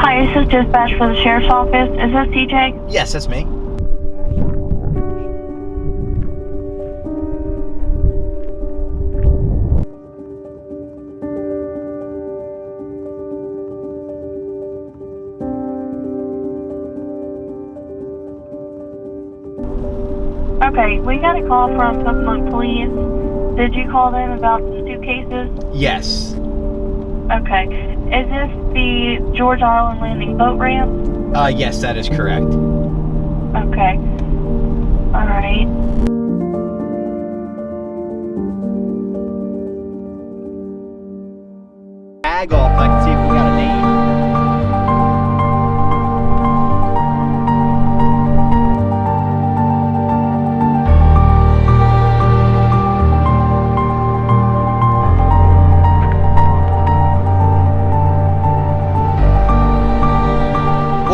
Hi, this is dispatch for the sheriff's office. Is this CJ? Yes, that's me. Okay, we got a call from Pocomoke Police. Did you call them about the suitcases? Yes. Okay. Is this the George Island Landing boat ramp? Yes, that is correct. Okay. Alright. Tag off, I can see if we got a name.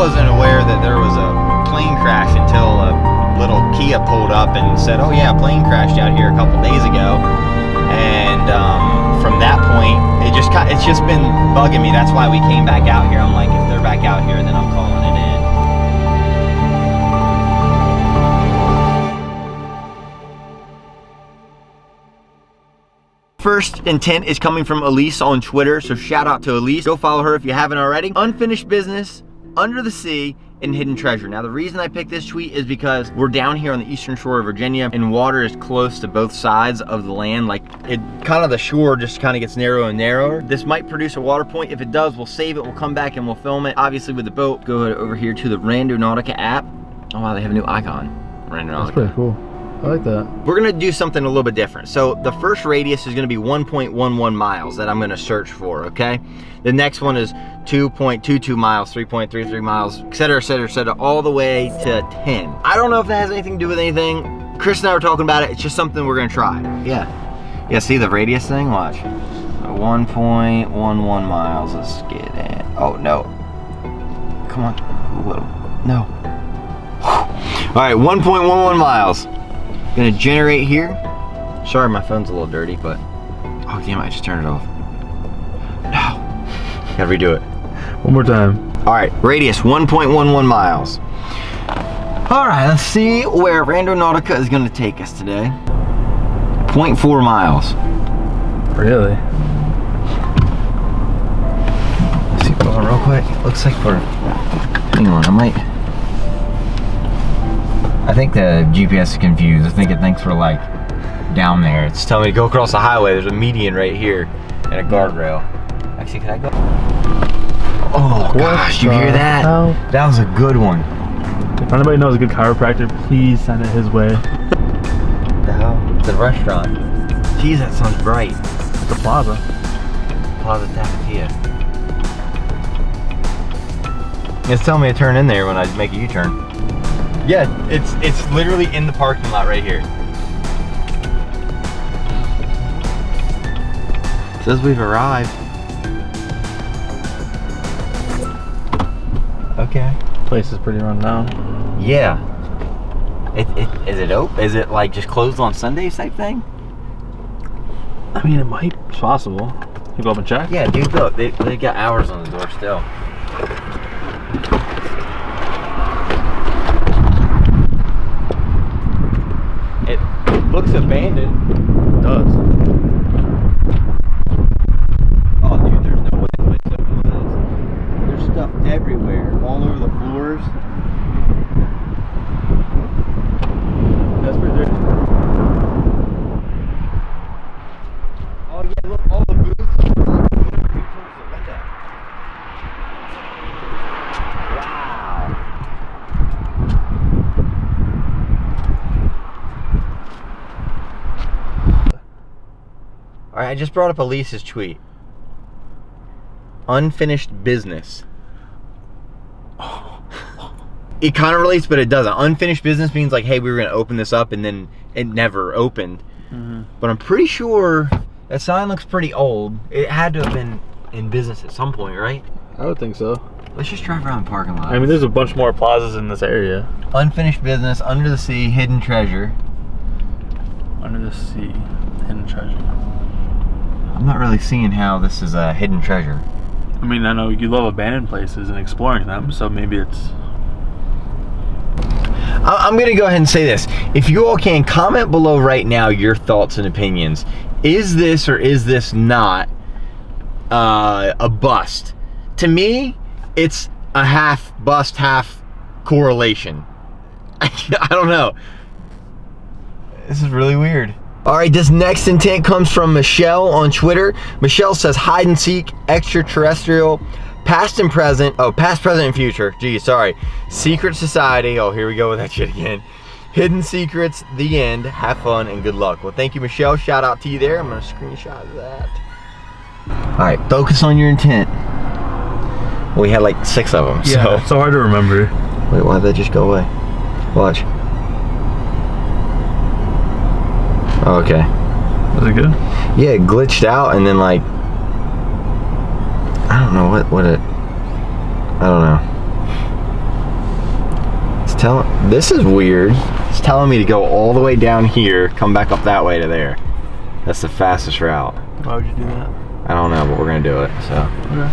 Wasn't aware that there was a plane crash until a little Kia pulled up and said, oh yeah, a plane crashed out here a couple days ago. And from that point, it's just been bugging me. That's why we came back out here. I'm like, if they're back out here, then I'm calling it in. First intent is coming from Elise on Twitter, so shout out to Elise. Go follow her if you haven't already. Unfinished business, under the sea, and hidden treasure. Now the reason I picked this tweet is because we're down here on the eastern shore of Virginia and water is close to both sides of the land. Like the shore just kind of gets narrower and narrower. This might produce a water point. If it does, we'll save it, we'll come back and we'll film it. Obviously with the boat, go over here to the Randonautica app. Oh wow, they have a new icon. Randonautica. That's pretty cool. I like that. We're gonna do something a little bit different. So the first radius is gonna be 1.11 miles that I'm gonna search for, okay? The next one is 2.22 miles, 3.33 miles, et cetera, all the way to 10. I don't know if that has anything to do with anything. Chris and I were talking about it. It's just something we're gonna try. Yeah, see the radius thing? Watch. 1.11 miles, let's get it. Oh, no. Come on, no. All right, 1.11 miles. Gonna generate here. Sorry, my phone's a little dirty, but oh damn, I just turned it off. No, gotta redo it. One more time. All right, radius 1.11 miles. All right, let's see where Randonautica is gonna take us today. 0.4 miles. Really? Let's see, going real quick. It looks like we're. Hang on, I think the GPS is confused. I think it thinks we're like down there. It's telling me to go across the highway. There's a median right here and a guardrail. Actually, can I go? Oh gosh, you hear that? Hell? That was a good one. If anybody knows a good chiropractor, please send it his way. The hell? The restaurant. Jeez, that sounds bright. The plaza. Plaza Tapatia. It's telling me to turn in there when I make a U-turn. Yeah, it's literally in the parking lot right here. It says we've arrived. Okay. Place is pretty run down. Yeah. Is it open? Is it like just closed on Sundays type thing? I mean, it might. It's possible. You go up and check? Yeah, dude, look, they got hours on the door still. Looks abandoned. It does. Oh, dude, there's no way this place is open with this. There's stuff everywhere, all over the floors. That's pretty dirty. Oh yeah, look, all the booths are like towards the window. Wow. All right, I just brought up Elise's tweet. Unfinished business. It kind of relates, but it doesn't. Unfinished business means like, hey, we were gonna open this up and then it never opened. Mm-hmm. But I'm pretty sure that sign looks pretty old. It had to have been in business at some point, right? I would think so. Let's just drive around the parking lot. I mean, there's a bunch more plazas in this area. Unfinished business, under the sea, hidden treasure. Under the sea, hidden treasure. I'm not really seeing how this is a hidden treasure. I mean, I know you love abandoned places and exploring them, so maybe it's... I'm gonna go ahead and say this. If you all can, comment below right now your thoughts and opinions. Is this or is this not a bust? To me, it's a half bust, half correlation. I don't know. This is really weird. All right, this next intent comes from Michelle on Twitter. Michelle says hide and seek, extraterrestrial, past and present. Oh, past, present, and future. Geez, sorry. Secret society. Oh, here we go with that shit again. Hidden secrets, the end. Have fun and good luck. Well, thank you, Michelle. Shout out to you there. I'm gonna screenshot that. All right, focus on your intent. We had like 6 of them. Yeah, so it's so hard to remember. wait, why'd that just go away? Watch. Oh, okay. Was it good? Yeah, it glitched out and then like, I don't know what it, I don't know. It's telling, this is weird. It's telling me to go all the way down here, come back up that way to there. That's the fastest route. Why would you do that? I don't know, but we're gonna do it, so. Okay.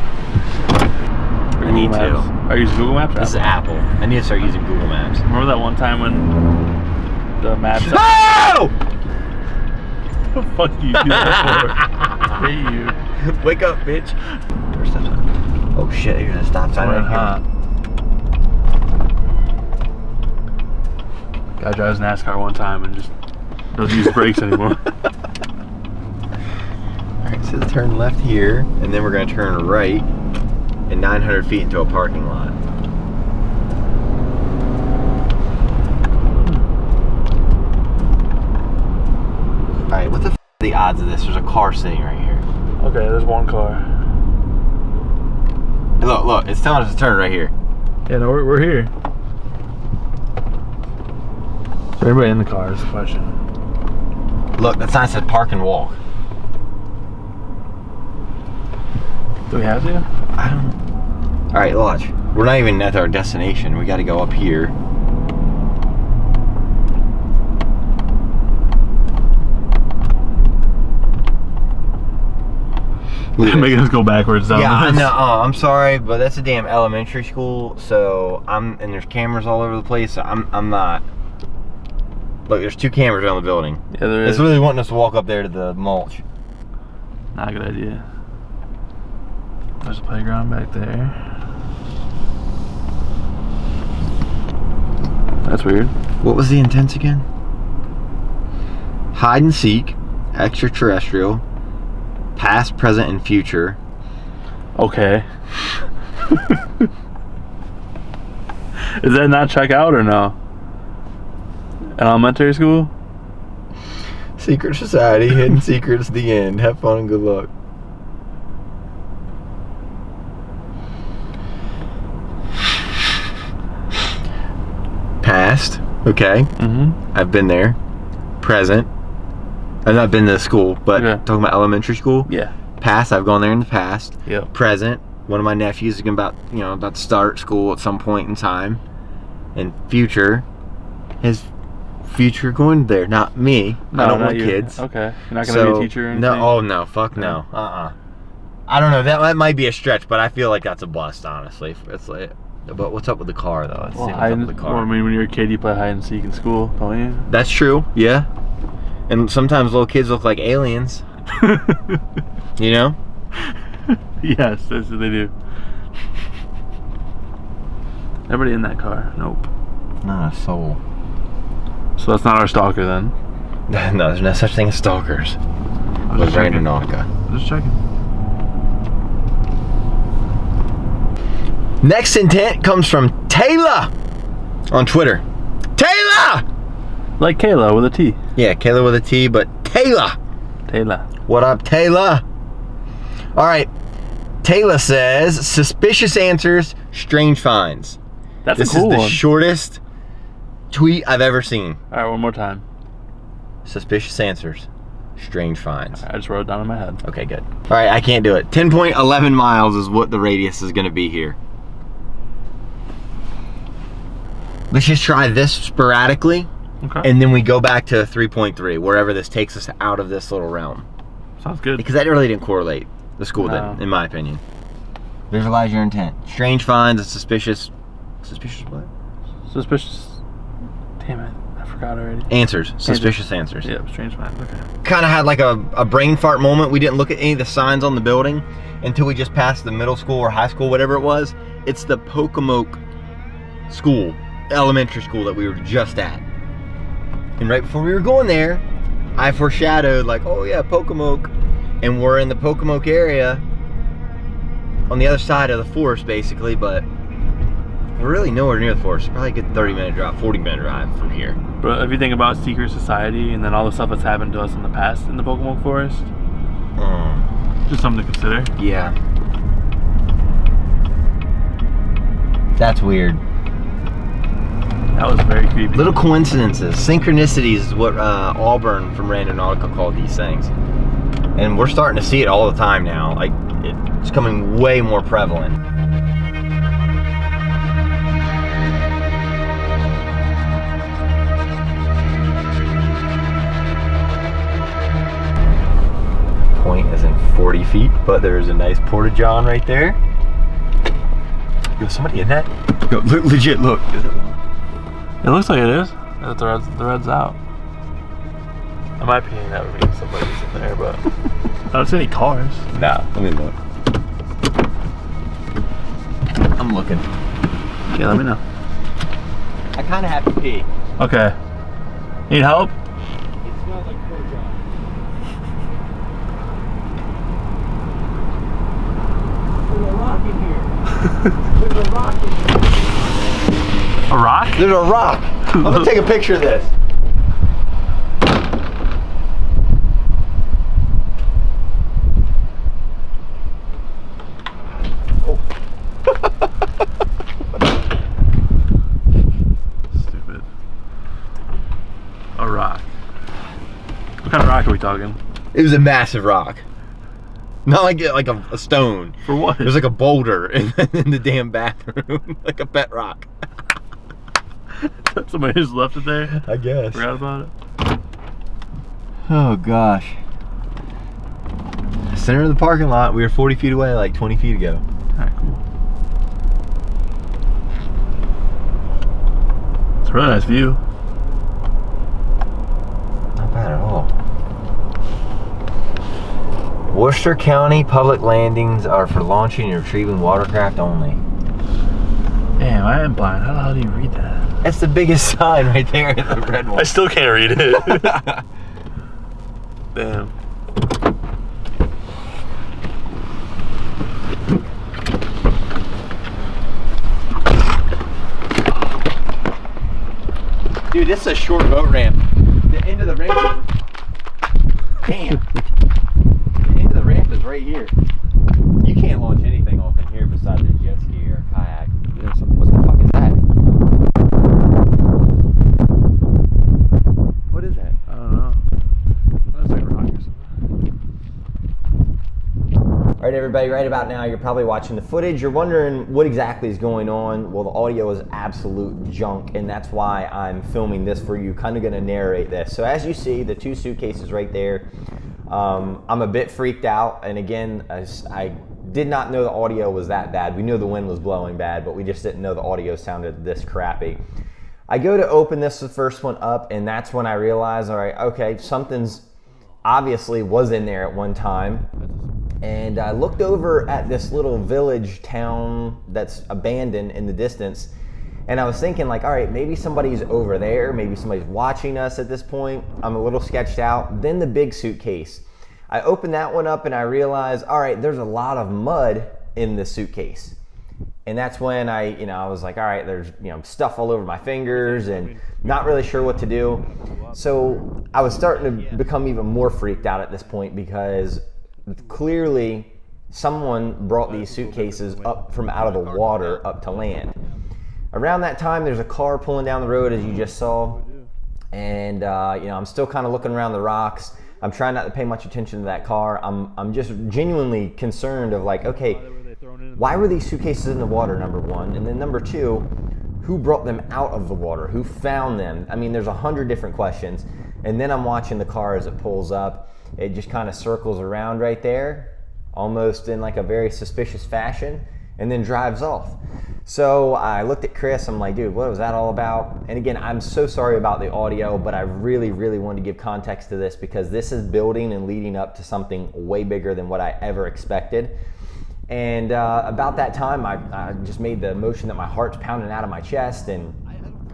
I need to. Are you using Google Maps? Or This is Apple. I need to start using Google Maps. Remember that one time when the maps... Oh! What the fuck do you do that for? Hey, you. Wake up, bitch. First stop sign. Oh shit, here's a stop sign right here. Guy drives NASCAR one time and just doesn't use brakes anymore. Alright, so turn left here, and then we're gonna turn right and 900 feet into a parking lot. Alright, what the f are the odds of this? There's a car sitting right here. Okay, there's one car. Look, it's telling us to turn right here. Yeah, no, we're here. Is there anybody in the car is the question. Look, that sign said park and walk. Do we have to? I don't know. Alright, watch. We're not even at our destination. We gotta go up here. Making us go backwards down Yeah, I this. know. Oh, I'm sorry, but that's a damn elementary school. So and there's cameras all over the place. So I'm not. Look, there's 2 cameras around the building. Yeah, there is. It's really wanting us to walk up there to the mulch. Not a good idea. There's a playground back there. That's weird. What was the intents again? Hide and seek, extraterrestrial, past, present, and future. Okay. Is that not check out or no? An elementary school? Secret society, hidden secrets, the end. Have fun and good luck. Past, okay. Mm-hmm. I've been there. Present. I've not been to the school, but Okay. talking about elementary school. Yeah. Past, I've gone there in the past. Yep. Present, one of my nephews is about to start school at some point in time. And future, his future going there, not me. No, I don't not want you. kids. Okay. You're not gonna be a teacher or anything? No, oh no, fuck no. I don't know, that might be a stretch, but I feel like that's a bust, honestly. It's like, but what's up with the car though? Let's see what's up with the car. Well, I mean, when you're a kid, you play hide and seek in school, don't you? That's true, yeah. And sometimes little kids look like aliens. You know? Yes, that's what they do. Nobody in that car. Nope. Not a soul. So that's not our stalker then. No, there's no such thing as stalkers. I'm With just checking. Randonautica. Just checking. Next intent comes from Taylor on Twitter. Taylor! Like Kayla with a T. Yeah, Kayla with a T, but Taylor. Taylor. What up, Taylor? All right. Taylor says, suspicious answers, strange finds. That's This a cool is the one. shortest tweet I've ever seen. All right, one more time. Suspicious answers, strange finds. I just wrote it down in my head. Okay, good. All right, I can't do it. 10.11 miles is what the radius is going to be here. Let's just try this sporadically, Okay. and then we go back to 3.3, wherever this takes us out of this little realm. Sounds good. Because that really didn't correlate. The school No. didn't, in my opinion. Visualize your intent. Strange finds and suspicious what? Suspicious. Damn it, I forgot already. Answers. Suspicious answers. Yep, strange finds. Okay. Kind of had like a brain fart moment. We didn't look at any of the signs on the building until we just passed the middle school or high school, whatever it was. It's the Pocomoke school, elementary school that we were just at. And right before we were going there, I foreshadowed like, oh yeah, Pocomoke. And we're in the Pocomoke area on the other side of the forest basically, but we're really nowhere near the forest. Probably a good 30-minute drive, 40-minute drive from here. But if you think about secret society and then all the stuff that's happened to us in the past in the Pocomoke forest, just something to consider. Yeah. That's weird. That was very creepy. Little coincidences, synchronicities is what Auburn from Randonautica called these things. And we're starting to see it all the time now. Like, it's becoming way more prevalent. Point isn't 40 feet, but there's a nice porta-john right there. Yo, somebody in that? Yo, legit, look. Is it long? It looks like it is. The red's out. In my opinion, that would mean somebody's in there, but I don't see any cars. Nah, let me look. I'm looking. Yeah, let me know. I kind of have to pee. Okay. Need help? It smells like porta-john. There's a rock in here. There's a rock in here. A rock? There's a rock. I'm gonna take a picture of this. Oh. Stupid. A rock. What kind of rock are we talking? It was a massive rock. Not like a stone. For what? It was like a boulder in the damn bathroom. Like a pet rock. Somebody just left it there? I guess. Forgot about it? Oh gosh. Center of the parking lot. We were 40 feet away like 20 feet ago. Alright, cool. It's a really nice view. Not bad at all. Worcester County public landings are for launching and retrieving watercraft only. Damn, I am blind. How the hell do you read that? That's the biggest sign right there, the red one. I still can't read it. Damn. Dude, this is a short boat ramp. The end of the ramp is... Damn. The end of the ramp is right here. You can't launch anything off in here besides a jet ski or a kayak. What the fuck is that? What is that? I don't know. That's like a rock or something. Alright everybody, right about now you're probably watching the footage. You're wondering what exactly is going on. Well, the audio is absolute junk, and that's why I'm filming this for you, kind of going to narrate this. So as you see, the two suitcases right there, I'm a bit freaked out, and again, I did not know the audio was that bad. We knew the wind was blowing bad, but we just didn't know the audio sounded this crappy. I go to open this, the first one up, and that's when I realize, all right, okay, something's obviously was in there at one time. And I looked over at this little village town that's abandoned in the distance, and I was thinking like, all right, maybe somebody's over there, maybe somebody's watching us at this point. I'm a little sketched out. Then the big suitcase. I opened that one up and I realized, all right, there's a lot of mud in the suitcase. And that's when I was like, all right, there's stuff all over my fingers and not really sure what to do. So I was starting to become even more freaked out at this point because clearly someone brought these suitcases up from out of the water up to land. Around that time, there's a car pulling down the road, as you just saw, and I'm still kind of looking around the rocks. I'm trying not to pay much attention to that car. I'm just genuinely concerned of like, okay, why were these suitcases in the water, number one, and then number two, who brought them out of the water? Who found them? I mean, there's 100 different questions, and then I'm watching the car as it pulls up. It just kind of circles around right there, almost in like a very suspicious fashion. and then drives off. So I looked at Chris, I'm like, dude, what was that all about? And again, I'm so sorry about the audio, but I really, really wanted to give context to this because this is building and leading up to something way bigger than what I ever expected. And about that time, I just made the motion that my heart's pounding out of my chest, and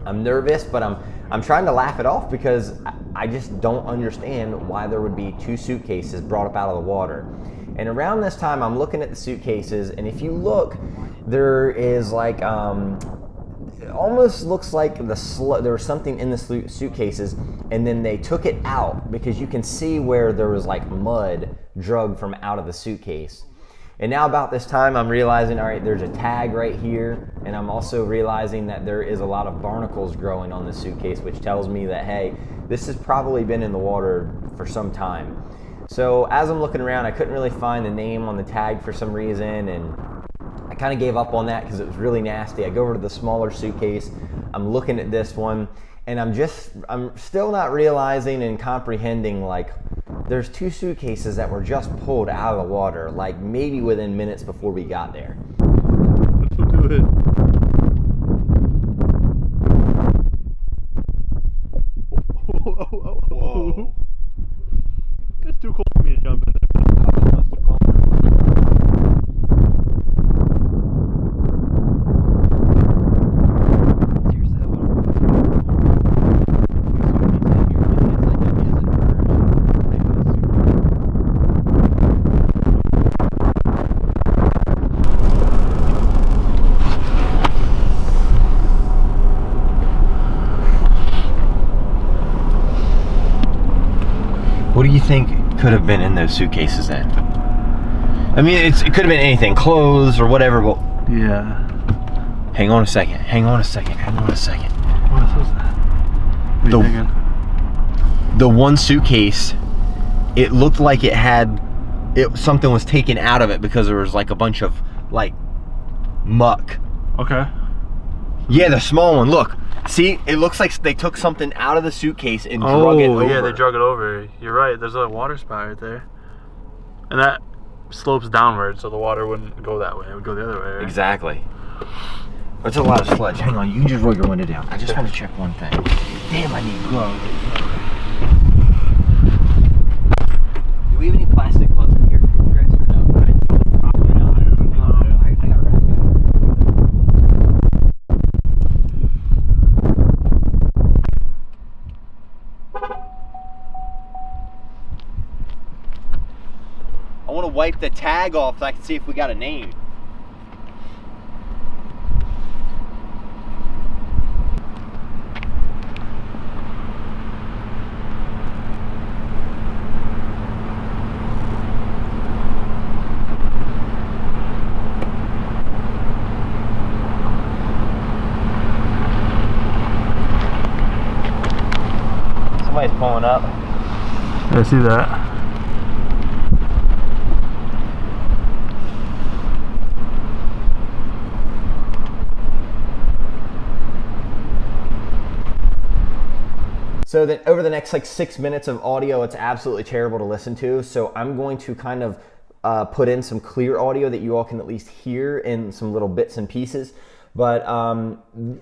I'm nervous, but I'm trying to laugh it off because I just don't understand why there would be 2 suitcases brought up out of the water. And around this time, I'm looking at the suitcases, and if you look, there is like, it almost looks like there was something in the suitcases, and then they took it out because you can see where there was like mud dragged from out of the suitcase. And now about this time, I'm realizing, all right, there's a tag right here, and I'm also realizing that there is a lot of barnacles growing on the suitcase, which tells me that, hey, this has probably been in the water for some time. So as I'm looking around, I couldn't really find the name on the tag for some reason, and I kind of gave up on that because it was really nasty. I go over to the smaller suitcase, I'm looking at this one, and I'm still not realizing and comprehending, like, there's 2 suitcases that were just pulled out of the water, like maybe within minutes before we got there. Let's do it. Whoa. It's too cold for me to jump in there. What do you think could have been in those suitcases then? I mean, it could have been anything, clothes or whatever, but... Yeah. Hang on a second. What is that? What are you thinking? The one suitcase, it looked like something was taken out of it because there was like a bunch of like muck. Okay. Yeah, the small one, look. See, it looks like they took something out of the suitcase and drug it over. Oh, yeah, they drug it over. You're right, there's a water spout right there. And that slopes downward, so the water wouldn't go that way. It would go the other way, right? Exactly. It's a lot of sludge. Hang on, you can just roll your window down. I just want to check one thing. Damn, I need gloves. Do we have any plastic gloves in here, Chris? No, right? Probably not. Hang on, I got a rag. I want to wipe the tag off so I can see if we got a name. Somebody's pulling up. I see that. So that over the next like 6 minutes of audio, it's absolutely terrible to listen to. So I'm going to kind of put in some clear audio that you all can at least hear in some little bits and pieces. But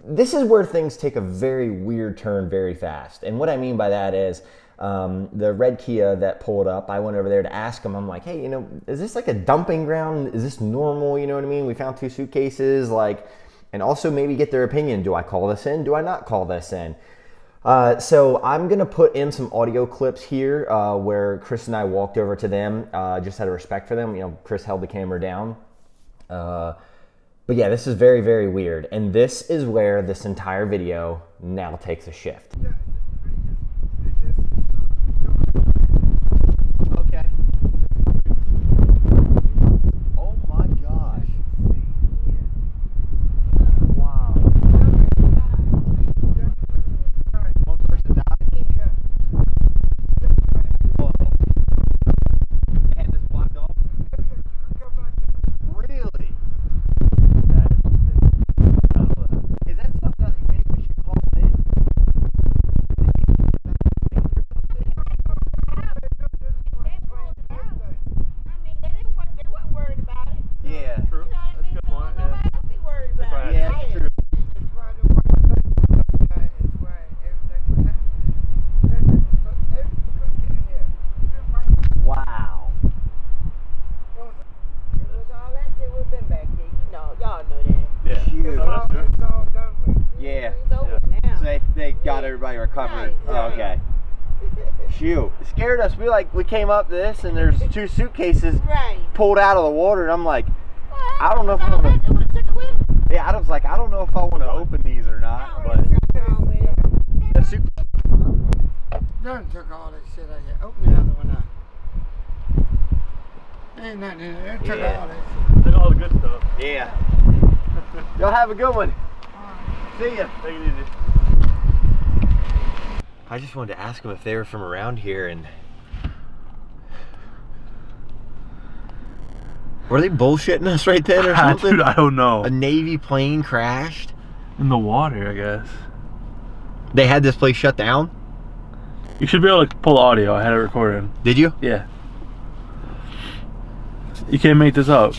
this is where things take a very weird turn very fast. And what I mean by that is the red Kia that pulled up, I went over there to ask him, I'm like, hey, you know, is this like a dumping ground? Is this normal? You know what I mean? We found 2 suitcases, like, and also maybe get their opinion. Do I call this in? Do I not call this in? So I'm gonna put in some audio clips here where Chris and I walked over to them, just out of respect for them. You know, Chris held the camera down. But yeah, this is very, very weird. And this is where this entire video now takes a shift. Okay. Oh my gosh. Wow. One person died? Whoa. They had this blocked off? Really? Is that something that maybe we should call in? got everybody recovered. Oh, okay. Shoot, it scared us. We came up this and there's 2 suitcases pulled out of the water, and I'm like, I don't know if I'm gonna. Yeah, I was like, I don't know if I want to open these or not, but. Done took all that shit out of here. Open the other one up. Ain't nothing in there. It took all that. Took all the good stuff. Yeah. Y'all have a good one. See ya. Take it easy. I just wanted to ask them if they were from around here, and were they bullshitting us right then or something? Dude, I don't know. A Navy plane crashed In the water, I guess. They had this place shut down. You should be able to pull the audio. I had it recorded. Did you? Yeah. You can't make this up.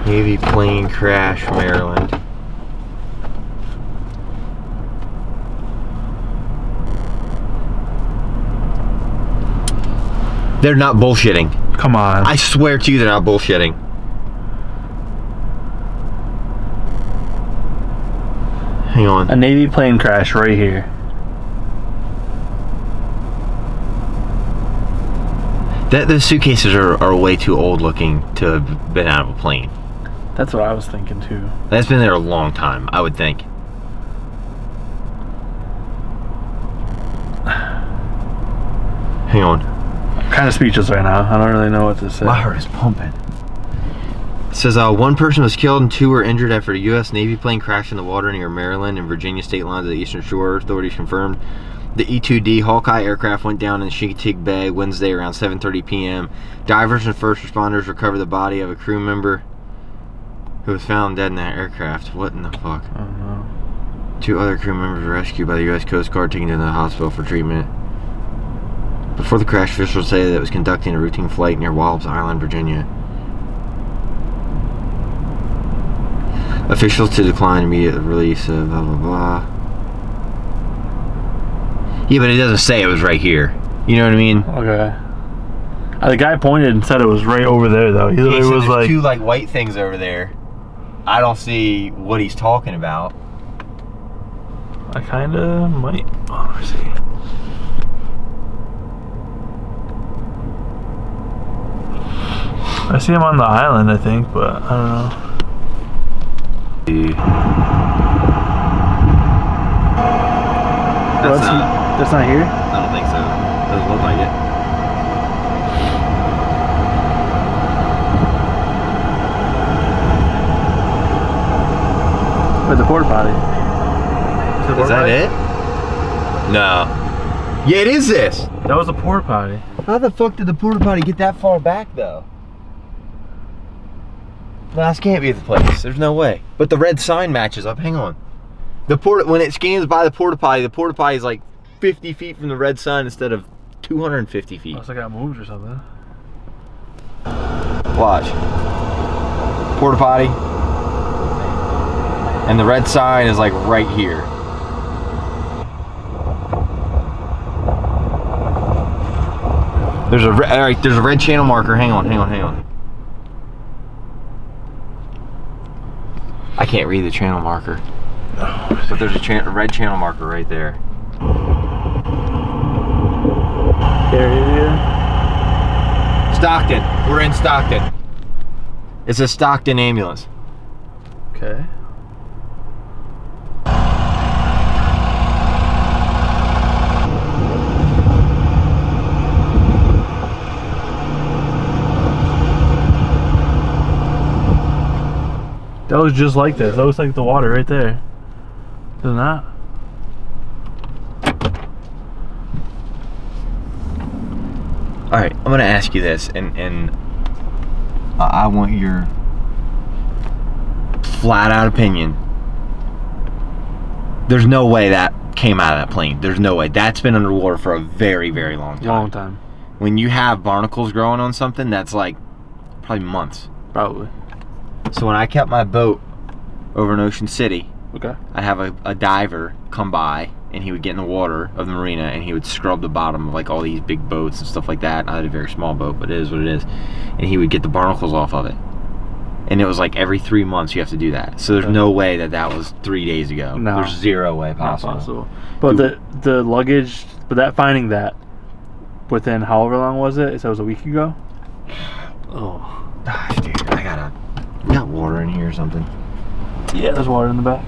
Navy plane crash, Maryland. They're not bullshitting. Come on. I swear to you, they're not bullshitting. Hang on. A Navy plane crash right here. Those suitcases are way too old looking to have been out of a plane. That's what I was thinking too. That's been there a long time, I would think. Hang on. I'm kind of speechless right now. I don't really know what to say. My heart is pumping. It says one person was killed and 2 were injured after a U.S. Navy plane crashed in the water near Maryland and Virginia state lines of the Eastern Shore. Authorities confirmed the E-2D Hawkeye aircraft went down in Chesapeake Bay Wednesday around 7:30 p.m. Divers and first responders recovered the body of a crew member who was found dead in that aircraft. What in the fuck? I don't know. 2 other crew members were rescued by the U.S. Coast Guard, taken to the hospital for treatment. Before the crash, officials say that it was conducting a routine flight near Wallops Island, Virginia. Officials to decline immediate release of blah blah blah. Yeah, but it doesn't say it was right here. You know what I mean? Okay. The guy pointed and said it was right over there, though. He Yeah, it so was there's like 2 like white things over there. I don't see what he's talking about. I kind of might. Oh, let me see. I see him on the island, I think, but I don't know. That's not here? I don't think so. Doesn't look like it. Wait, the porta potty. Is that it? No. Yeah, it is this. That was a porta potty. How the fuck did the porta potty get that far back though? No, this can't be the place. There's no way. But the red sign matches up. Hang on. When it scans by the porta potty is like 50 feet from the red sign instead of 250 feet. Must have got moved or something. Watch. Porta potty. And the red sign is like right here. There's a red channel marker. Hang on. I can't read the channel marker. But there's a red channel marker right there. Stockton. We're in Stockton. It's a Stockton ambulance. Okay. That looks just like this. That looks like the water right there. Doesn't that? Alright, I'm gonna ask you this, and I want your flat out opinion. There's no way that came out of that plane. There's no way. That's been underwater for a very, very long time. Long time. When you have barnacles growing on something, that's like probably months. Probably. So when I kept my boat over in Ocean City, Okay. I'd have a diver come by, and he would get in the water of the marina, and he would scrub the bottom of like all these big boats and stuff like that. I had a very small boat, but it is what it is. And he would get the barnacles off of it. and it was like every 3 months you have to do that. So there's no way that was 3 days ago. No. There's zero way possible. Not possible. But the luggage, but that finding that within however long was it? So it was a week ago? Oh. Gosh, dude, you got water in here or something? Yeah, there's water in the back.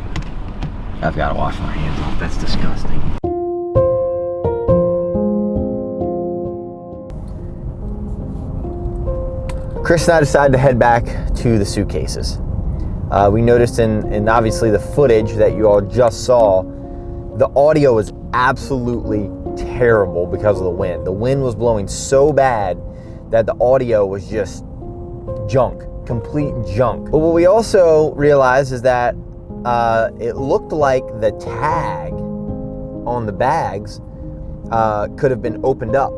I've got to wash my hands off. That's disgusting. Chris and I decided to head back to the Suitcases. We noticed in obviously the footage that you all just saw, the audio was absolutely terrible because of the wind. The wind was blowing so bad that the audio was just junk, complete junk. But what we also realized is that it looked like the tag on the bags could have been opened up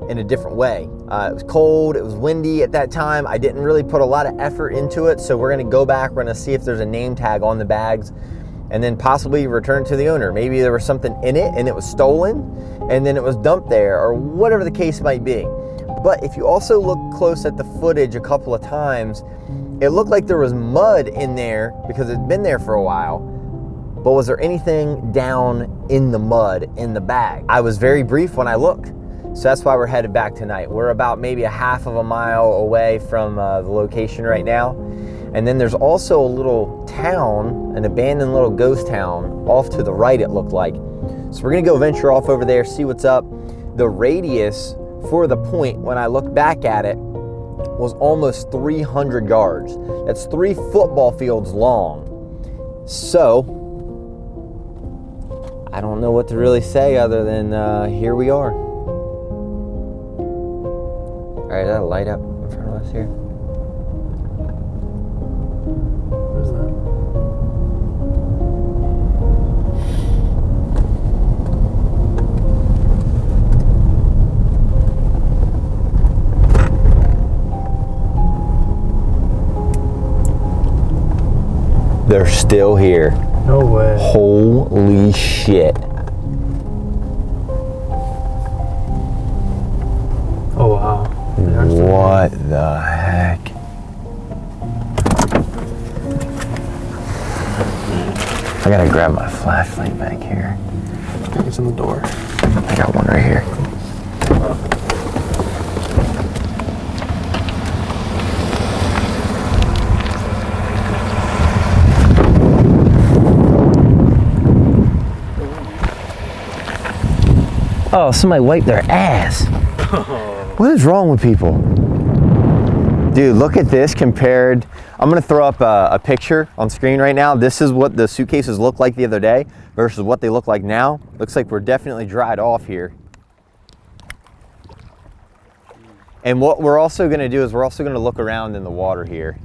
in a different way. It was cold, it was windy at that time. I didn't really put a lot of effort into it, so we're gonna go back, we're gonna see if there's a name tag on the bags and then possibly return it to the owner. Maybe there was something in it and it was stolen and then it was dumped there, or whatever the case might be. But if you also look close at the footage a couple of times, it looked like there was mud in there because it'd been there for a while. But was there anything down in the mud in the bag? I was very brief when I looked. So that's why we're headed back tonight. We're about maybe a half of a mile away from the location right now. And then there's also a little town, an abandoned little ghost town off to the right, it looked like. So we're gonna go venture off over there, see what's up. The radius for the point, when I looked back at it, was almost 300 yards. That's 3 football fields long. So, I don't know what to really say other than here we are. All right, is that a light up in front of us here? What is that? They're still here. No way. Holy shit. Oh wow. What the heck? I gotta grab my flashlight back here. I think it's in the door. I got one right here. Oh, somebody wiped their ass. What is wrong with people? Dude, look at this compared. I'm gonna throw up a picture on screen right now. This is what the Suitcases looked like the other day versus what they look like now. Looks like we're definitely dried off here. And what we're also gonna do is we're also gonna look around in the water here.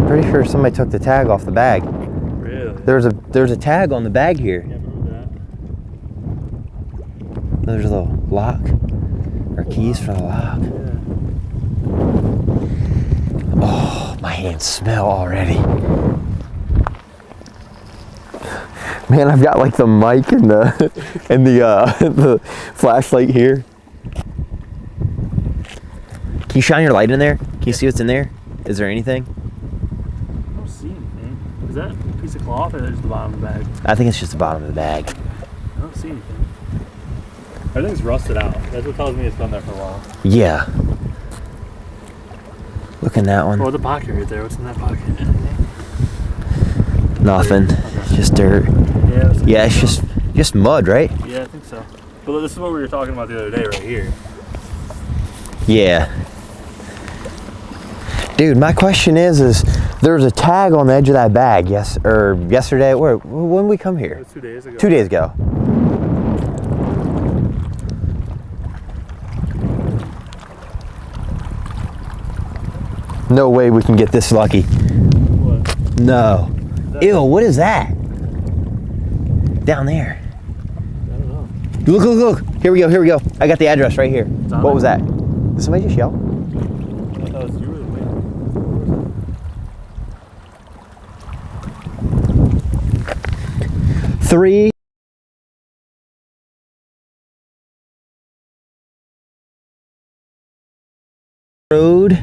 Pretty sure somebody took the tag off the bag. Really? There's a tag on the bag here. Yeah, remember that? There's a little lock or keys for the lock. Yeah. Oh, my hands smell already. Man, I've got like the mic and the flashlight here. Can you shine your light in there? Can you see what's in there? Is there anything? Is that a piece of cloth or is it the bottom of the bag? I think it's just the bottom of the bag. I don't see anything. Everything's rusted out. That's what tells me it's been there for a while. Yeah. Look in that one. Oh, the pocket right there. What's in that pocket? Nothing. Okay. Just dirt. Yeah, it's just mud, right? Yeah, I think so. But this is what we were talking about the other day right here. Yeah. Dude, my question is there's a tag on the edge of that bag, yesterday, when we come here? It was 2 days ago. 2 days ago. No way we can get this lucky. What? No. Ew, what is that? Down there. I don't know. Look. Here we go. I got the address right here. What was that? Did somebody just yell? I thought it was you or the wind. 3. Road.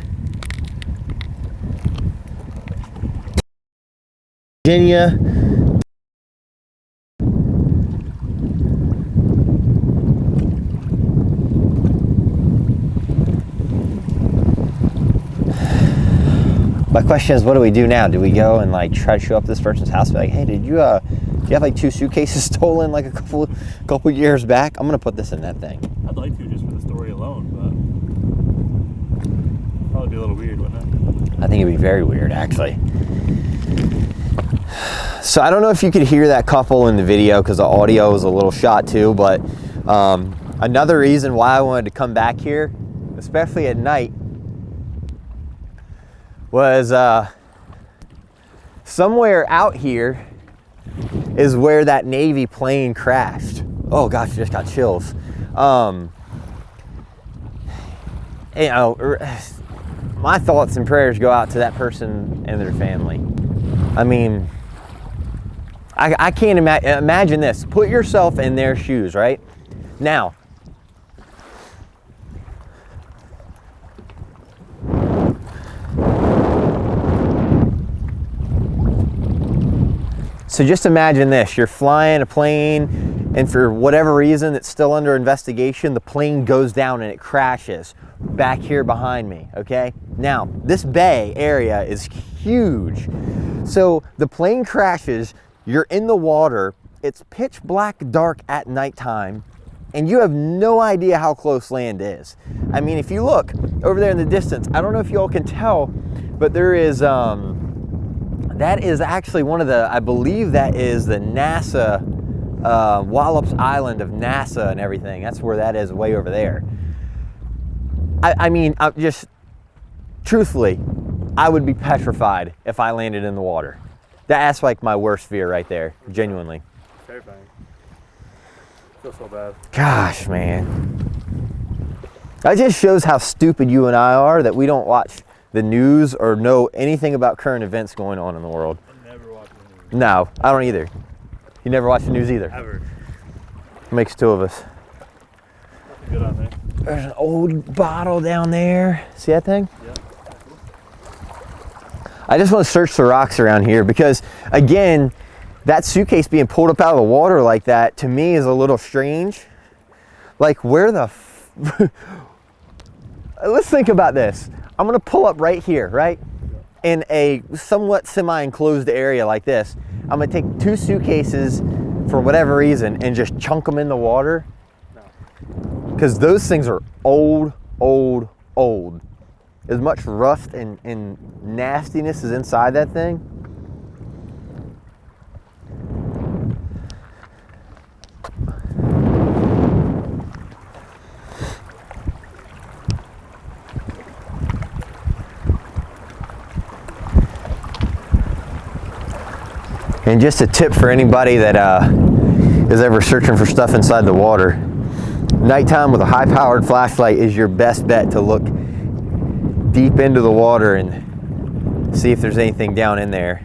Virginia. My question is, what do we do now? Do we go and like try to show up at this person's house and be like, hey, do you have like 2 suitcases stolen like a couple years back? I'm gonna put this in that thing. I'd like to, just for the story alone, but probably be a little weird, wouldn't it? I think it'd be very weird, actually. So I don't know if you could hear that couple in the video because the audio was a little shot too, but another reason why I wanted to come back here, especially at night, was somewhere out here is where that Navy plane crashed. Oh gosh, I just got chills. You know, my thoughts and prayers go out to that person and their family. I mean, I can't imagine this. Put yourself in their shoes, right? Now, so just imagine this. You're flying a plane, and for whatever reason that's still under investigation, the plane goes down and it crashes back here behind me, okay? Now, this bay area is huge. So the plane crashes, you're in the water, it's pitch black dark at nighttime, and you have no idea how close land is. I mean, if you look over there in the distance, I don't know if you all can tell, but there is, that is actually one of the, I believe that is the NASA, Wallops Island of NASA and everything. That's where that is, way over there. I mean, just truthfully, I would be petrified if I landed in the water. That's like my worst fear right there, genuinely. Terrifying. I feel so bad. Gosh, man. That just shows how stupid you and I are that we don't watch the news or know anything about current events going on in the world. I never watch the news. No, I don't either. You never watch the news either? Ever. Makes 2 of us. Nothing good on there. There's an old bottle down there. See that thing? Yeah. I just want to search the rocks around here because, again, that suitcase being pulled up out of the water like that, to me, is a little strange. Like, where the let's think about this. I'm going to pull up right here, right? In a somewhat semi-enclosed area like this. I'm going to take 2 suitcases for whatever reason and just chunk them in the water. Because those things are old, old, old. As much rust and nastiness is inside that thing. And just a tip for anybody that is ever searching for stuff inside the water. Nighttime with a high-powered flashlight is your best bet to look deep into the water and see if there's anything down in there.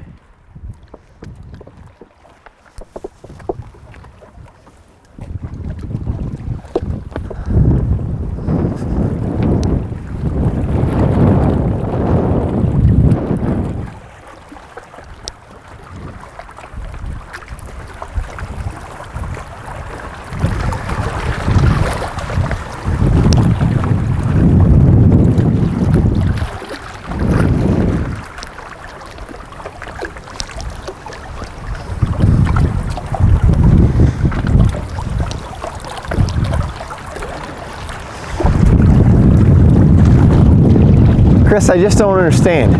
Chris, I just don't understand.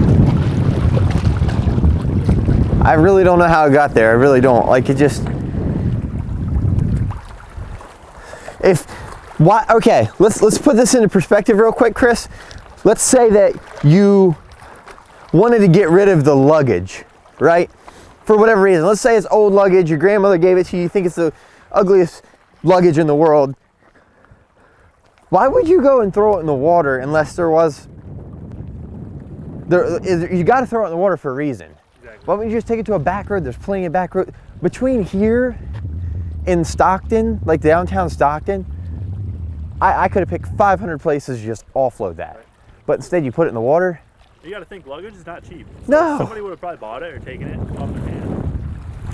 I really don't know how it got there. I really don't. Like, it just... Okay, let's put this into perspective real quick, Chris. Let's say that you wanted to get rid of the luggage, right? For whatever reason. Let's say it's old luggage, your grandmother gave it to you, you think it's the ugliest luggage in the world. Why would you go and throw it in the water unless there was... you got to throw it in the water for a reason. Exactly. Exactly. Why don't you just take it to a back road? There's plenty of back road. Between here and Stockton, like downtown Stockton, I could have picked 500 places to just offload that. Right. But instead you put it in the water. You gotta think, luggage is not cheap. So No. somebody would have probably bought it or taken it off their hand.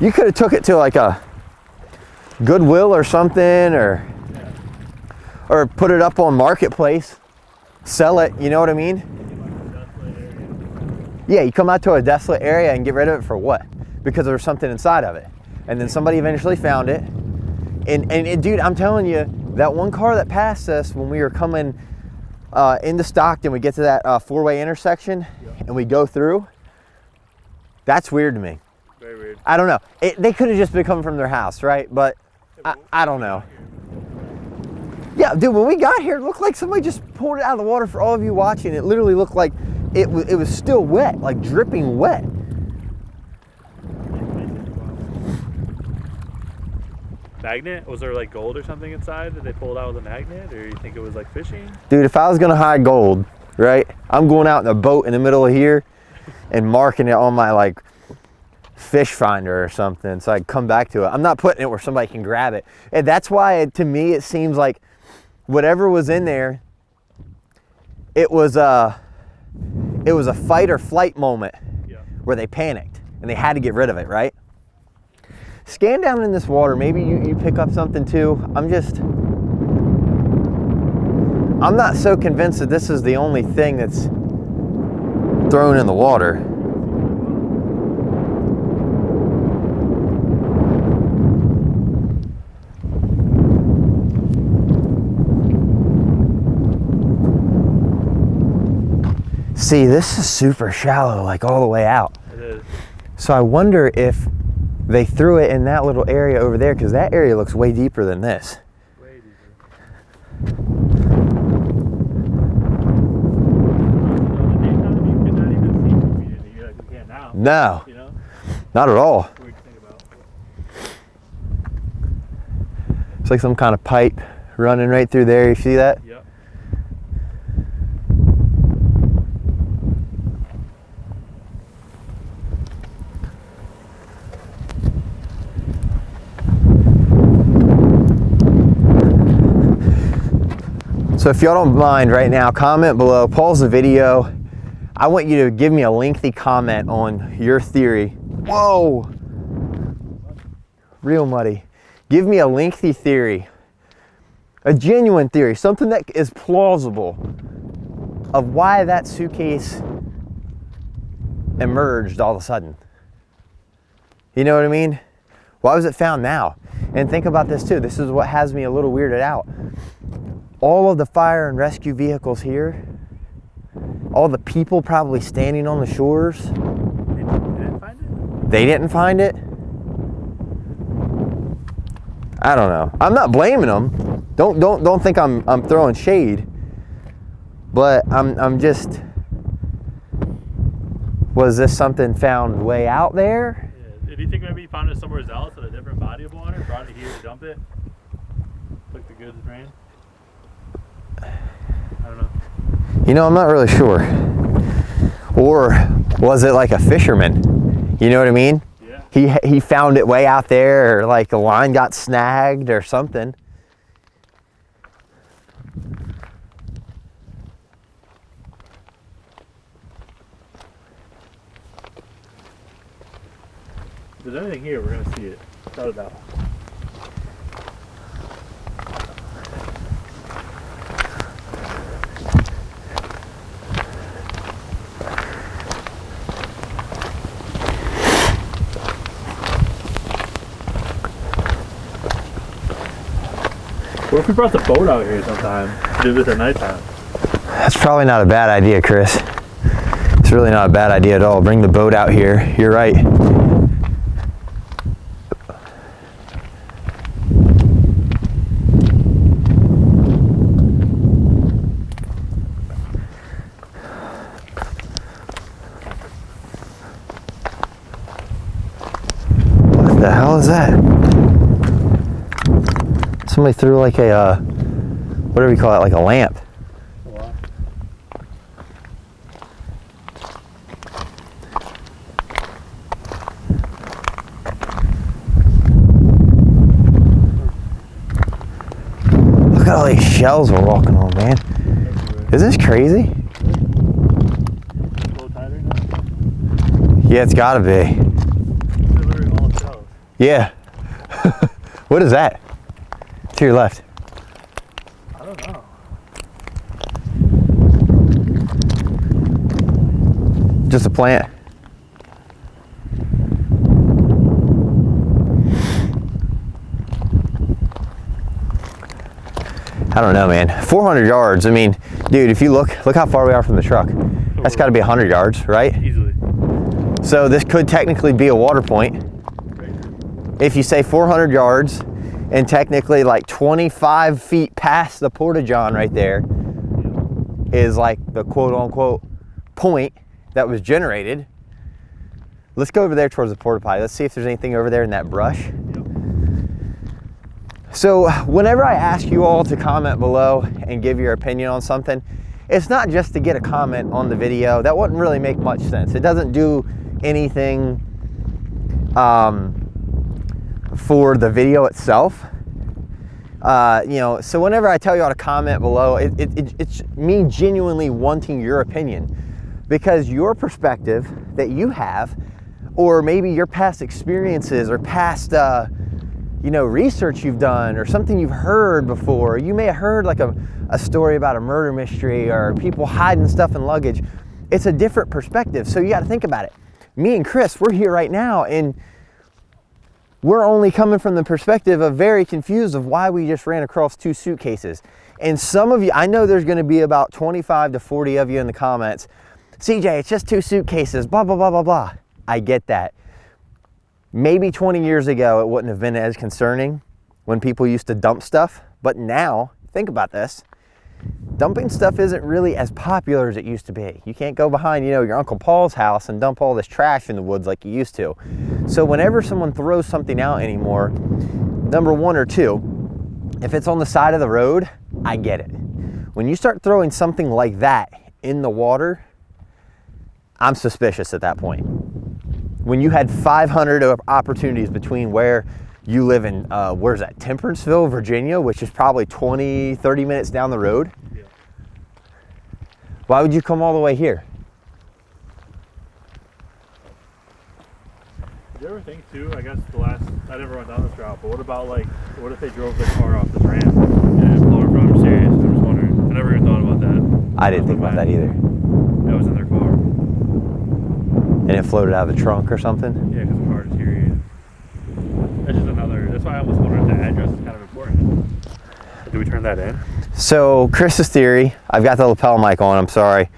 You could have took it to like a Goodwill or something, or put it up on Marketplace, sell it, you know what I mean? Yeah, you come out to a desolate area and get rid of it for what? Because there was something inside of it. And then somebody eventually found it. And dude, I'm telling you, that one car that passed us when we were coming into Stockton, we get to that four-way intersection and we go through, that's weird to me. Very weird. I don't know. They could have just been coming from their house, right? But I don't know. Yeah, dude, when we got here, it looked like somebody just pulled it out of the water. For all of you watching, it literally looked like it was still wet, like dripping wet. Magnet? Was there like gold or something inside that they pulled out with a magnet? Or you think it was like fishing? Dude, if I was gonna hide gold, right, I'm going out in a boat in the middle of here and marking it on my like fish finder or something so I can come back to it. I'm not putting it where somebody can grab it. And that's why to me it seems like whatever was in there, it was a fight or flight moment where they panicked and they had to get rid of it, right? Scan down in this water, maybe you pick up something too. I'm not so convinced that this is the only thing that's thrown in the water. See, this is super shallow, like all the way out. It is. So I wonder if they threw it in that little area over there, because that area looks way deeper than this. Way deeper. No, You know? not at all. Weird to think about. It's like some kind of pipe running right through there. You see that? Yep. So if y'all don't mind right now, comment below, pause the video. I want you to give me a lengthy comment on your theory. Whoa! Real muddy. Give me a lengthy theory, a genuine theory, something that is plausible of why that suitcase emerged all of a sudden. You know what I mean? Why was it found now? And think about this too. This is what has me a little weirded out. All of the fire and rescue vehicles here, all the people probably standing on the shores. They didn't find it? They didn't find it? I don't know. I'm not blaming them. Don't think I'm throwing shade. But I'm just, was this something found way out there? Yeah. Do you think maybe you found it somewhere else at a different body of water, brought it here to dump it? Took the goods and ran? I don't know. You know, I'm not really sure. Or was it like a fisherman? You know what I mean? Yeah. He found it way out there, or like a line got snagged or something. If there's anything here, we're gonna see it. Without a doubt. What if we brought the boat out here sometime? Do this at nighttime. That's probably not a bad idea, Chris. It's really not a bad idea at all. Bring the boat out here. You're right. What the hell is that? Somebody threw like a, whatever you call it, like a lamp. Wow. all these shells we're walking on, man. Isn't this crazy? A little tighter now? Yeah, it's gotta be. They're literally all shells. Yeah. What is that? To your left. I don't know. Just a plant. I don't know, man. 400 yards. I mean, dude, if you look how far we are from the truck. That's got to be 100 yards, right? Easily. So this could technically be a water point. If you say 400 yards and technically like 25 feet past the porta-john right there is like the quote unquote point that was generated. Let's go over there towards the porta potty. Let's see if there's anything over there in that brush. So whenever I ask you all to comment below and give your opinion on something, it's not just to get a comment on the video. That wouldn't really make much sense. It doesn't do anything for the video itself. You know, so whenever I tell you all to comment below, it's me genuinely wanting your opinion, because your perspective that you have, or maybe your past experiences or past you know, research you've done or something you've heard before. You may have heard like a story about a murder mystery or people hiding stuff in luggage. It's a different perspective, so you got to think about it. Me and Chris, we're here right now, and we're only coming from the perspective of very confused of why we just ran across 2 suitcases. And some of you, I know there's going to be about 25 to 40 of you in the comments. CJ, it's just 2 suitcases, blah, blah, blah, blah, blah. I get that. Maybe 20 years ago, it wouldn't have been as concerning when people used to dump stuff. But now, think about this. Dumping stuff isn't really as popular as it used to be. You can't go behind, you know, your Uncle Paul's house and dump all this trash in the woods like you used to. So whenever someone throws something out anymore, number 1 or 2, if it's on the side of the road, I get it. When you start throwing something like that in the water, I'm suspicious at that point. When you had 500 opportunities between where you live in, where's that, Temperanceville, Virginia, which is probably 20, 30 minutes down the road. Yeah. Why would you come all the way here? Did you ever think too, I guess I never went down this route, but what about like, what if they drove their car off this ramp and it blew up? I'm serious, I'm just wondering. I never even thought about that. I didn't think about that either. That was in their car. And it floated out of the trunk or something? Yeah, because the car deteriorated. That's just another, that's why I almost wondered if the address is kind of important. Do we turn that in? So Chris's theory, I've got the lapel mic on, I'm sorry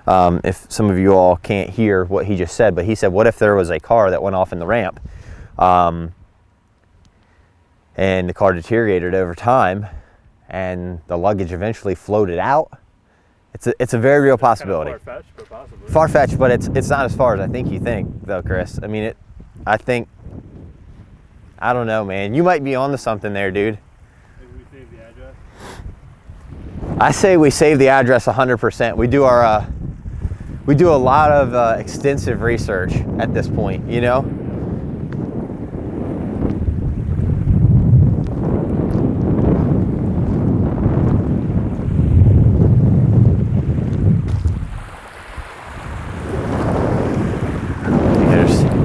if some of you all can't hear what he just said, but he said, what if there was a car that went off in the ramp and the car deteriorated over time and the luggage eventually floated out? It's a very real possibility. Kind of far-fetched, but possibly. Far-fetched, but it's not as far as I think you think, though, Chris. I mean, I don't know, man. You might be onto something there, dude. Maybe we save the address? I say we save the address 100%. We do a lot of extensive research at this point, you know?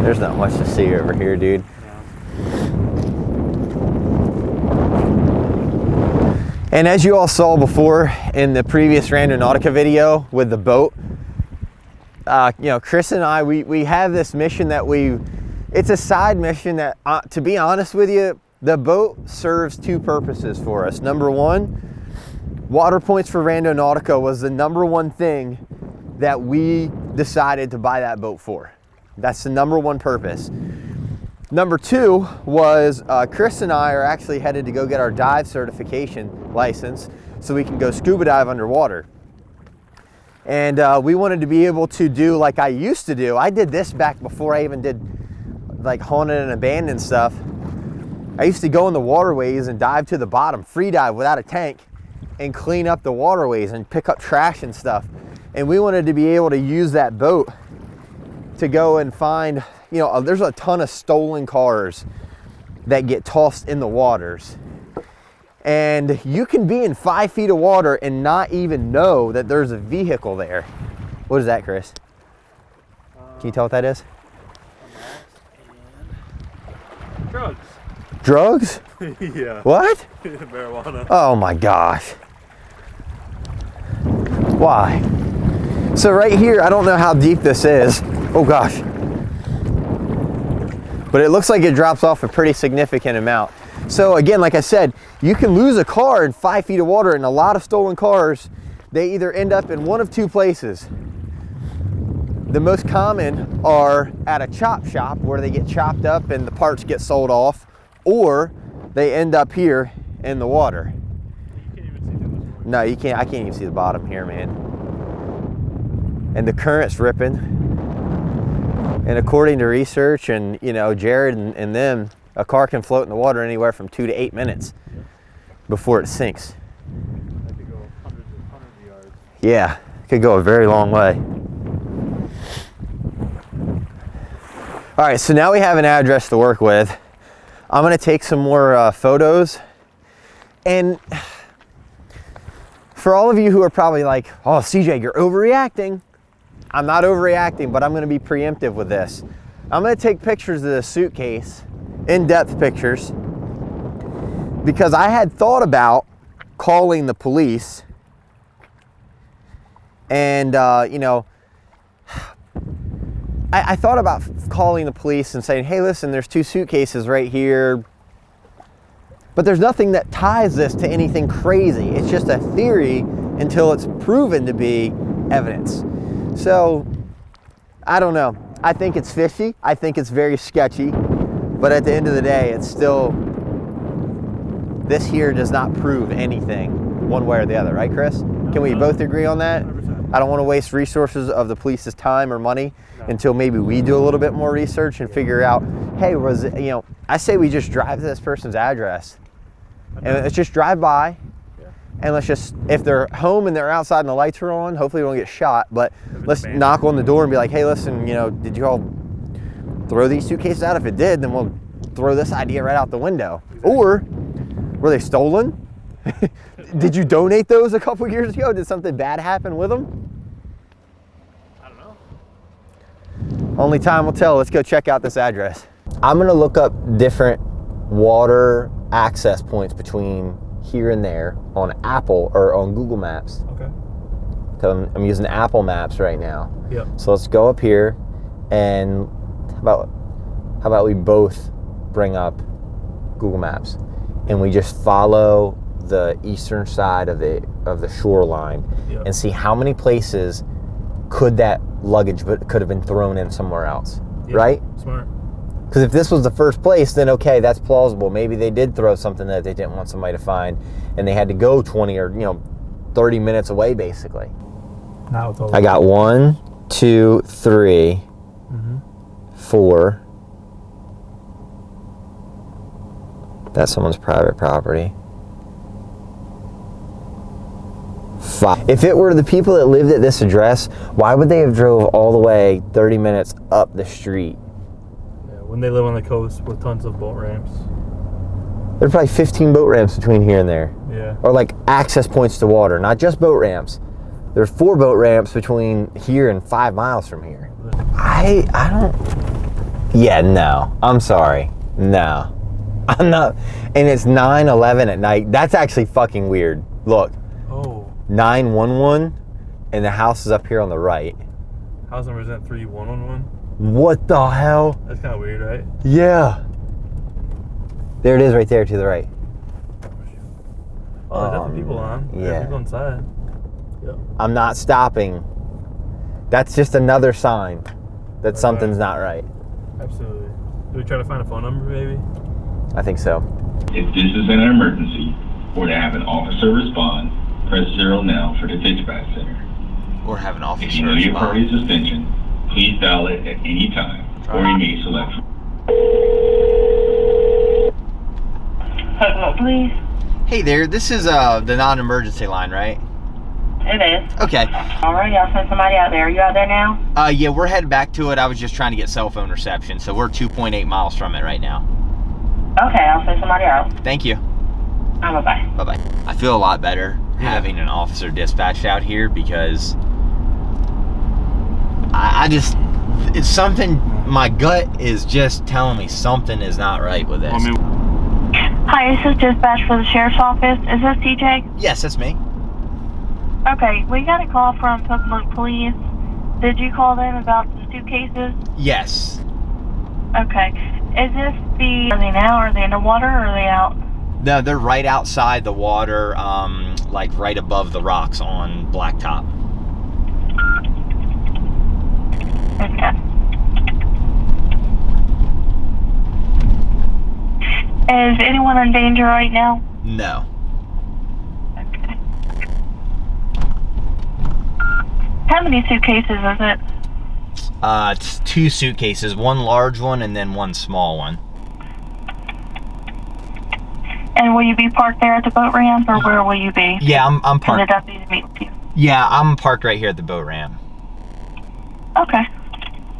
There's not much to see over here, dude. And as you all saw before in the previous Randonautica video with the boat, you know, Chris and I, we have this mission that it's a side mission that, to be honest with you, the boat serves 2 purposes for us. Number 1, water points for Randonautica was the number 1 thing that we decided to buy that boat for. That's the number 1 purpose. Number 2 was Chris and I are actually headed to go get our dive certification license so we can go scuba dive underwater. And we wanted to be able to do like I used to do. I did this back before I even did like haunted and abandoned stuff. I used to go in the waterways and dive to the bottom, free dive without a tank, and clean up the waterways and pick up trash and stuff. And we wanted to be able to use that boat to go and find, you know, there's a ton of stolen cars that get tossed in the waters. And you can be in 5 feet of water and not even know that there's a vehicle there. What is that, Chris? Can you tell what that is? Drugs. Drugs? Yeah. What? Marijuana. Oh my gosh. Why? So right here, I don't know how deep this is. Oh gosh. But it looks like it drops off a pretty significant amount. So again, like I said, you can lose a car in 5 feet of water, and a lot of stolen cars, they either end up in one of two places. The most common are at a chop shop where they get chopped up and the parts get sold off, or they end up here in the water. You can't even see that much more. No, you can't. I can't even see the bottom here, man. And the current's ripping. And according to research and, you know, Jared and them, a car can float in the water anywhere from 2 to 8 minutes before it sinks. That could go hundreds of yards. Yeah, it could go a very long way. All right, so now we have an address to work with. I'm gonna take some more photos. And for all of you who are probably like, oh, CJ, you're overreacting. I'm not overreacting, but I'm gonna be preemptive with this. I'm gonna take pictures of this suitcase, in-depth pictures, because I had thought about calling the police and, you know, I thought about calling the police and saying, hey, listen, there's 2 suitcases right here, but there's nothing that ties this to anything crazy. It's just a theory until it's proven to be evidence. So, I don't know. I think it's fishy. I think it's very sketchy, but at the end of the day, it's still, this here does not prove anything one way or the other, right, Chris? Can we both agree on that? 100%. I don't want to waste resources of the police's time or money until maybe we do a little bit more research and figure out, hey, was it, you know, I say we just drive to this person's address and let's just drive by and let's just, if they're home and they're outside and the lights are on, hopefully we don't get shot, but let's knock on the door and be like, hey, listen, you know, did you all throw these suitcases out? If it did, then we'll throw this idea right out the window. Or were they stolen? Did you donate those a couple years ago? Did something bad happen with them? I don't know. Only time will tell. Let's go check out this address. I'm gonna look up different water access points between here and there on Apple or on Google Maps. Okay. Cause I'm using Apple Maps right now. Yep. So let's go up here and how about we both bring up Google Maps and we just follow the eastern side of the shoreline and see how many places could that luggage could have been thrown in somewhere else, right? Smart. Because if this was the first place, then okay, that's plausible. Maybe they did throw something that they didn't want somebody to find, and they had to go 20 or 30 minutes away, basically. Now it's all. I got 1, 2, 3, 4. That's someone's private property. 5. If it were the people that lived at this address, why would they have drove all the way 30 minutes up the street? Yeah, when they live on the coast with tons of boat ramps. There's probably 15 boat ramps between here and there. Yeah. Or like access points to water, not just boat ramps. There's 4 boat ramps between here and 5 miles from here. I don't. Yeah, no. I'm sorry. No. I'm not. And it's 9/11 at night. That's actually fucking weird. Look. Oh. 911, and the house is up here on the right. House number is that 3111? What the hell? That's kind of weird, right? Yeah. There it is right there to the right. Oh, there's definitely people on. Yeah. There's people inside. Yep. I'm not stopping. That's just another sign that something's not right. Absolutely. Do we try to find a phone number, maybe? I think so. If this is an emergency or to have an officer respond, press 0 now for the dispatch center. Or have an If officer you know your respond. party's extension, please dial it at any time, or you may select. Pocomoke, please. Hey there, this is the non-emergency line, right? It is. Okay. All right, I'll send somebody out there. Are you out there now? Yeah, we're headed back to it. I was just trying to get cell phone reception, so we're 2.8 miles from it right now. Okay, I'll send somebody out. Thank you. Bye-bye. Bye-bye. I feel a lot better having an officer dispatched out here because I just, it's something, my gut is just telling me something is not right with this. Hi, this is dispatch for the sheriff's office. Is this TJ? Yes, that's me. Okay, we got a call from Pocomoke Police. Did you call them about some suitcases? Yes. Okay. Is this are they now? Are they in the water or are they out? No, they're right outside the water, like right above the rocks on blacktop. Okay. Is anyone in danger right now? No. Okay. How many suitcases is it? It's 2 suitcases, one large one and then one small one. And will you be parked there at the boat ramp, or where will you be? Yeah, I'm For the parked. deputy to meet with you. Yeah, I'm parked right here at the boat ramp. Okay.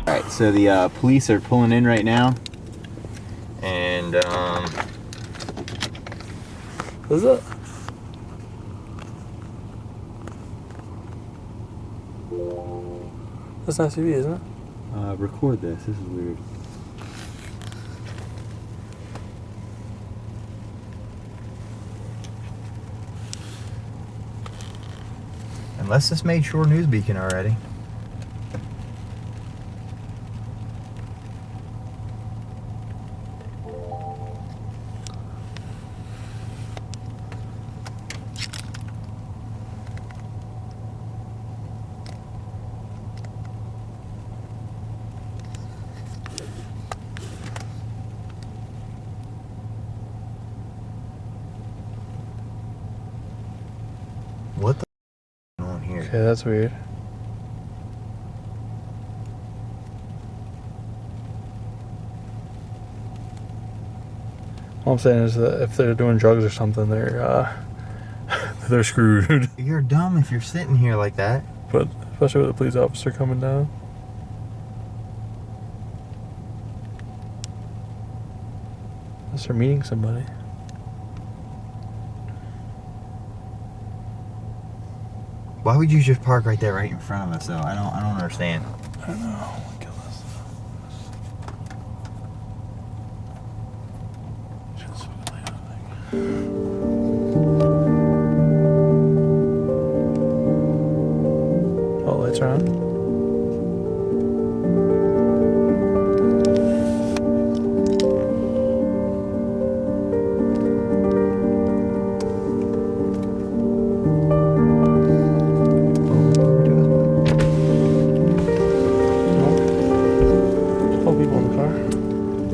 All right, so the police are pulling in right now, and What's up? That's not TV, isn't it? record this. This is weird. Unless this made Shore News Beacon already. What the on here? Okay, that's weird. All I'm saying is that if they're doing drugs or something, they're screwed. You're dumb if you're sitting here like that. But especially with a police officer coming down. Unless they're meeting somebody. Why would you just park right there, right in front of us, though? I don't understand. I don't know. Kill this. Just lay on the thing. Oh, lights are on.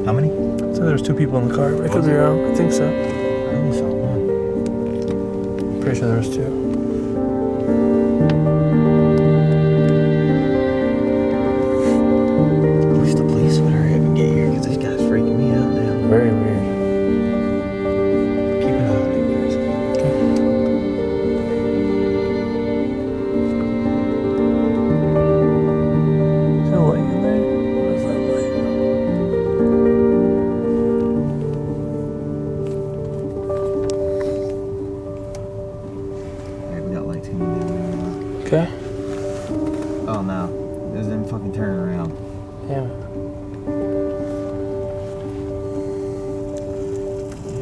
How many? So there's 2 people in the car. I could be wrong. I think so. I only saw one. Pretty sure there was 2. I wish the police would hurry up and get here, because this guy's freaking me out now. Very weird. Keep an eye on it, guys. Is there a light in there? What is that light? Alright, we got lights coming down now. Okay. Oh no. This didn't fucking turn around. Damn it.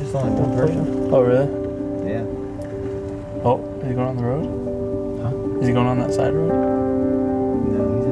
Just only one person? Oh, really? Yeah. Oh, is he going on the road? Huh? Is he going on that side road? No,